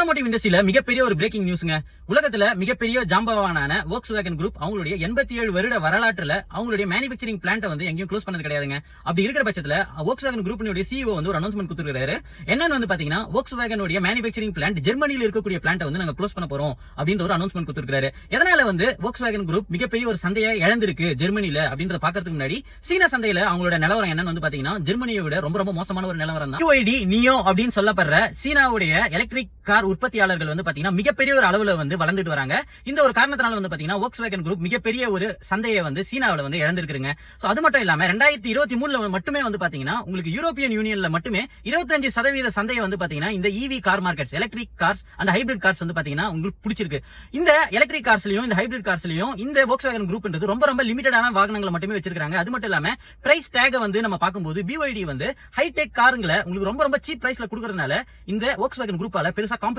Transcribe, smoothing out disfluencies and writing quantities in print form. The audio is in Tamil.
ஆட்டோமோட்டிவ் இண்டஸ்ட்ரியில மிகப்பெரிய ஒரு பிரேக்கிங் நியூஸ்ங்க. உலகத்துல மிகப்பெரிய ஜாம்பவானான Volkswagen குரூப் அவங்களுடைய 87 வருட வரலாற்றுல அவங்களுடைய மேனுஃபேக்சரிங் பிளான்ட் வந்து எங்கேயும் க்ளோஸ் பண்ணது கிடையாதுங்க. அப்படி இருக்கிற பட்சத்துல Volkswagen குரூப்பினுடைய CEO வந்து ஒரு அனௌன்ஸ்மெண்ட் கொடுத்திருக்காரு. என்னன்னு வந்து பாத்தீங்கன்னா Volkswagen உடைய மேனுஃபேக்சரிங் பிளான்ட் ஜெர்மனியில் இருக்கக்கூடிய பிளான்ட் வந்து நாங்க க்ளோஸ் பண்ண போறோம் அப்படின்ற ஒரு அனௌன்ஸ்மெண்ட் கொடுத்திருக்காரு. எதனால வந்து Volkswagen குரூப் மிகப்பெரிய ஒரு சந்தையை இழந்திருக்கு ஜெர்மனியில அப்படின்றத பாக்கிறதுக்கு முன்னாடி சீனா சந்தையில அவங்களோட நிலவரம் என்னன்னு வந்து பாத்தீங்கன்னா ஜெர்மனியை விட ரொம்ப ரொம்ப மோசமான ஒரு நிலவரம் தான். BYD நியோ அப்படின்னு சொல்லப்படுற சீனாவுடைய எலக்ட்ரிக் கார் உற்பத்தியாளர்கள் வந்து பாத்தீங்கன்னா மிகப்பெரிய ஒரு அளவுல வந்து வளர்ந்துட்டு வராங்க. இந்த ஒரு காரணத்தினால வந்து பாத்தீங்கன்னா Volkswagen குரூப் மிகப்பெரிய ஒரு சந்தையை வந்து சீனாவுல வந்து இழந்திருக்குங்க. சோ அது மட்டும் இல்லாம 2023ல மட்டுமே வந்து பாத்தீங்கன்னா உங்களுக்கு யூரோப்பியன் யூனியன்ல மட்டுமே 25% சந்தையை வந்து பாத்தீங்கன்னா இந்த EV car markets electric cars and hybrid cars வந்து பாத்தீங்கன்னா உங்களுக்கு பிடிச்சிருக்கு. இந்த எலக்ட்ரிக் கார்ஸ்லயும் இந்த ஹைபிரிட் கார்ஸ்லயும் இந்த Volkswagen குரூப்ன்றது ரொம்ப ரொம்ப லிமிட்டடான வாகனங்களை மட்டுமே வச்சிருக்காங்க. அது மட்டும் இல்லாம பிரைஸ் டேக் வந்து நம்ம பார்க்கும்போது BYD வந்து ஹைடெக் காருங்களை உங்களுக்கு ரொம்ப ரொம்ப சீப் பிரைஸ்ல கொடுக்கறதுனால இந்த Volkswagen குரூப்பால பெருசா காம்படிஷன்